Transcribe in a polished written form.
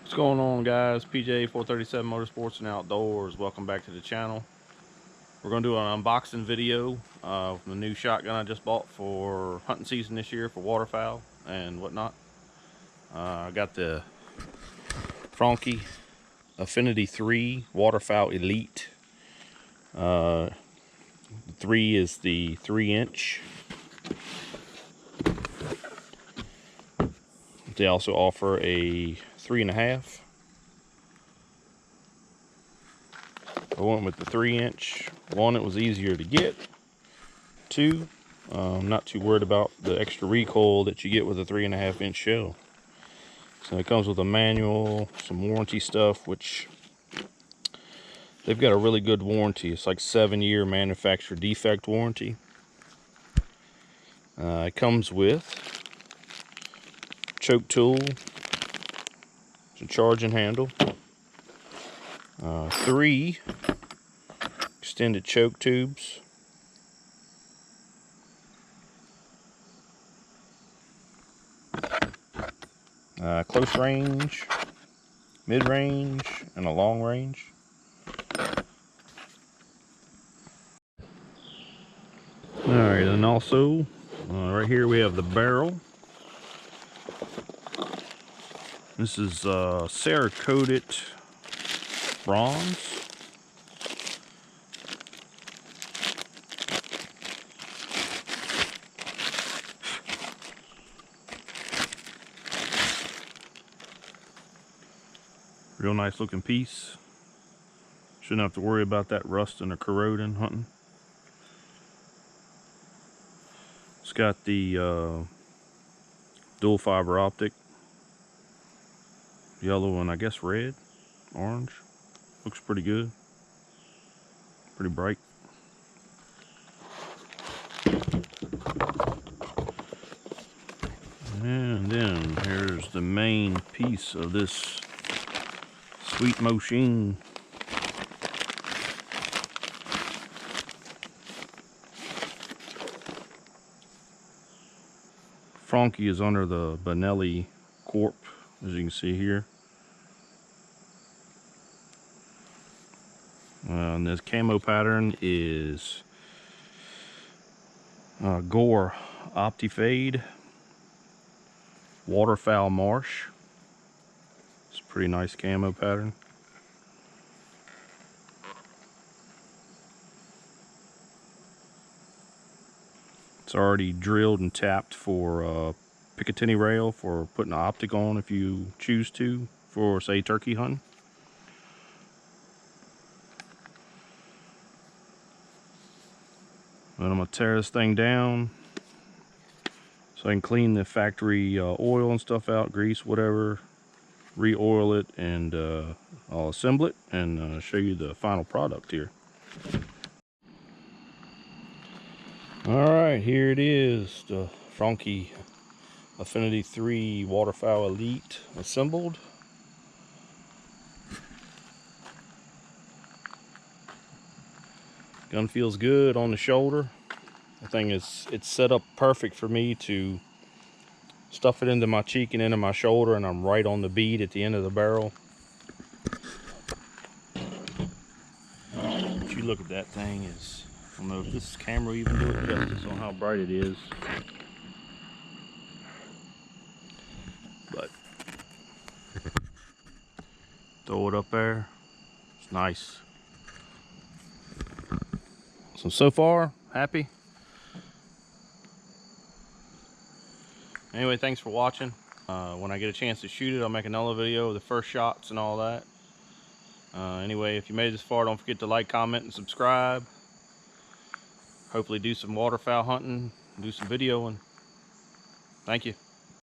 What's going on, guys? PJ 437 Motorsports and Outdoors. Welcome back to the channel. We're going to do an unboxing video of the new shotgun I just bought for hunting season this year for waterfowl and whatnot. I got the FranchI Affinity 3 Waterfowl Elite. The 3 is the 3-inch. They also offer a 3.5. I went with the 3-inch. One, it was easier to get. Two, I'm not too worried about the extra recoil that you get with a 3.5-inch shell. So it comes with a manual, some warranty stuff, which they've got a really good warranty. It's like 7-year manufacturer defect warranty. It comes with choke tool, it's a charging handle, 3 extended choke tubes, close range, mid range, and a long range. Alright, and also right here we have the barrel. This is Cerakoted bronze. Real nice looking piece. Shouldn't have to worry about that rusting or corroding hunting. It's got the dual fiber optic. Yellow and I guess red, orange. Looks pretty good. Pretty bright. And then here's the main piece of this sweet machine. FranchI is under the Benelli Corp, as you can see here. And this camo pattern is Gore Optifade Waterfowl Marsh. It's a pretty nice camo pattern. It's already drilled and tapped for Picatinny rail for putting an optic on if you choose to, for say turkey hunting. But I'm gonna tear this thing down so I can clean the factory oil and stuff out, grease, whatever, re-oil it, and I'll assemble it and show you the final product here. Alright, here it is, the FranchI Affinity 3 Waterfowl Elite assembled. Gun feels good on the shoulder. The thing is, it's set up perfect for me to stuff it into my cheek and into my shoulder, and I'm right on the bead at the end of the barrel. But you look at that thing, is I don't know if this camera even do it justice on how bright it is. But throw it up there. It's nice. So far, happy. Anyway, thanks for watching. When I get a chance to shoot it, I'll make another video of the first shots and all that. Anyway, if you made it this far, don't forget to like, comment, and subscribe. Hopefully do some waterfowl hunting, do some videoing. Thank you.